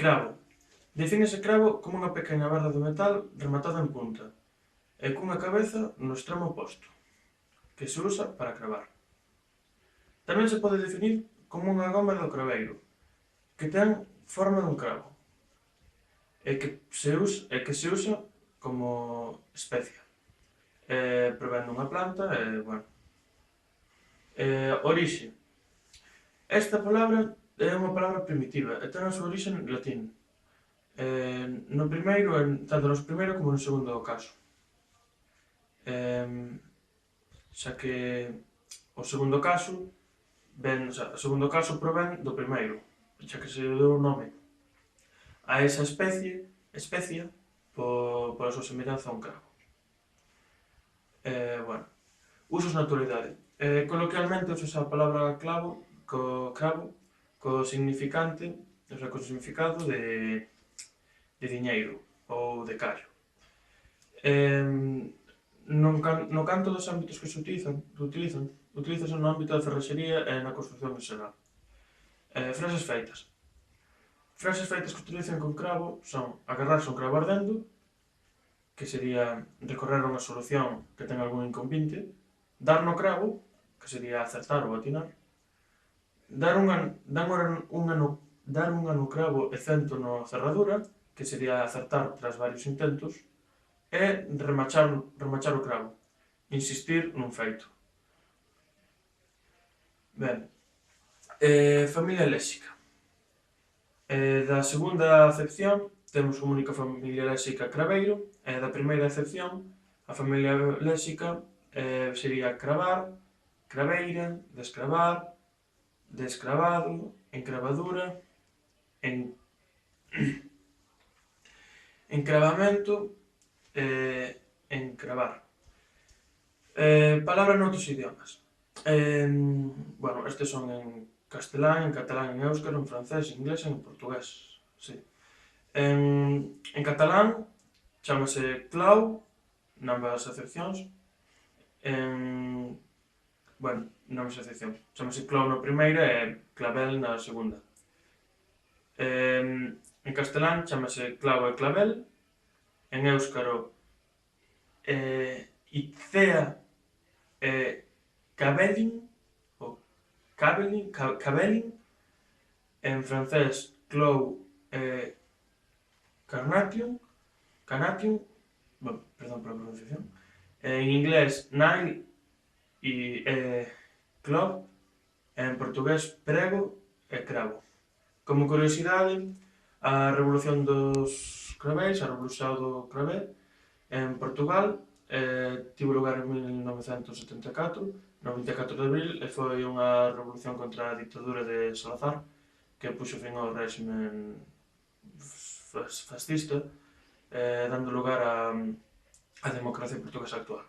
Cravo. Defínese cravo como unha pequena barra de metal rematada en punta e cunha cabeza no extremo oposto, que se usa para cravar. Tamén se pode definir como unha goma do craveiro, que ten forma dun cravo, e que se usa como especia. Provén dunha planta bueno. Orixe. Esta palabra é unha palabra primitiva e ten a súa orixe en latín. No primeiro, tanto no primeiro como no segundo caso. Xa que o segundo caso o segundo caso provén do primeiro, xa que se deu o nome a esa especia pola súa semellanza a un cravo. Bueno, usos na actualidade. Coloquialmente usa a palabra cravo co significante, co significado de diñeiro ou de callo. No canto dos ámbitos que se utilízase no ámbito da ferraxería e na construción en xeral. Frases feitas. Frases feitas que utilizan con cravo son agarrarse un cravo ardendo, que sería recorrer unha solución que ten algún inconvinte, dar no cravo, que sería acertar ou atinar, dar unha no cravo e cento no cerradura, que sería acertar tras varios intentos, e remachar o cravo, insistir nun feito. Ben, familia léxica. Da segunda acepción temos como única familia léxica craveiro, e da primeira acepción a familia léxica sería cravar, craveira, descravar, descravado, encravadura, encravamento e encravar. Palabras noutros idiomas. Bueno, estes son en castelán, en catalán, en éuscaro, en francés, en inglés e en portugués. Sí. En catalán chámase clau, nambas acepcións. Bueno, nambas acepcións. Chámase clau na primeira e clavel na segunda. En castelán chámase clau e clavel. En éuscaro icea e cabelin, ou cabelin. En francés clou e carnation, perdón pola pronunciación. En inglés nail e clove. En portugués prego e cravo. Como curiosidade, a revolución dos craveis, a revolución do cravé, en Portugal tivo lugar en 1974, no 24 de abril, e foi unha revolución contra a dictadura de Salazar, que puxo fin ao réxime fascista, dando lugar á democracia portuguesa actual.